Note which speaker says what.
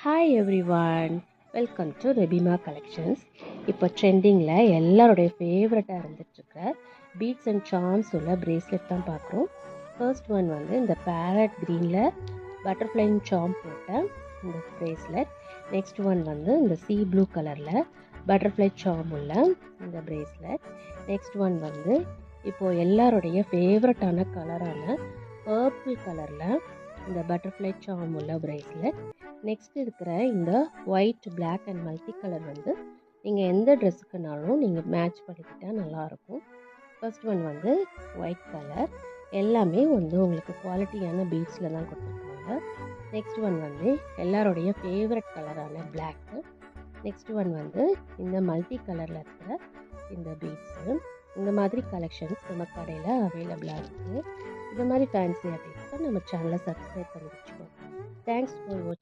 Speaker 1: Hi everyone, welcome to ரெபிமா collections. இப்போ ட்ரெண்டிங்கில் எல்லாருடைய ஃபேவரட்டாக இருந்துகிட்ருக்கிற பீட்ஸ் அண்ட் சார்ம்ஸ் உள்ள பிரேஸ்லெட் தான் பார்க்குறோம். ஃபர்ஸ்ட் ஒன் வந்து இந்த பேரட் க்ரீனில் பட்டர்ஃப்ளைன் சார்ம் போட்ட இந்த பிரேஸ்லெட். நெக்ஸ்ட் ஒன் வந்து இந்த சீ ப்ளூ கலரில் பட்டர்ஃப்ளை சார்ம் உள்ள இந்த பிரேஸ்லெட். நெக்ஸ்ட் ஒன் வந்து இப்போது எல்லாருடைய ஃபேவரட்டான கலரான பர்பிள் கலரில் இந்த பட்டர்ஃப்ளை சார்ம் உள்ள பிரேஸ்லெட். நெக்ஸ்ட் இருக்கிற இந்த white, black and multi colour வந்து நீங்கள் எந்த ட்ரெஸ்ஸுக்குனாலும் நீங்கள் மேட்ச் பண்ணிக்கிட்டால் நல்லாயிருக்கும். ஃபர்ஸ்ட் ஒன் வந்து ஒயிட் கலர், எல்லாமே வந்து உங்களுக்கு குவாலிட்டியான பீட்ஸில் தான் கொடுத்துருக்காங்க. நெக்ஸ்ட் ஒன் வந்து எல்லாருடைய ஃபேவரட் கலரான பிளாக்கு. நெக்ஸ்ட் ஒன் வந்து இந்த மல்டி கலரில் இருக்கிற இந்த பீட்ஸு. இந்த மாதிரி கலெக்ஷன்ஸ் நம்ம கடையில் அவைலபிளாக இருக்குது. இந்த மாதிரி ஃபேன்சி அப்டேட்ஸ்க்கு நம்ம சேனலை சப்ஸ்கிரைப் பண்ணி வச்சுக்கோங்க. தேங்க்ஸ் ஃபார் வாட்சிங்.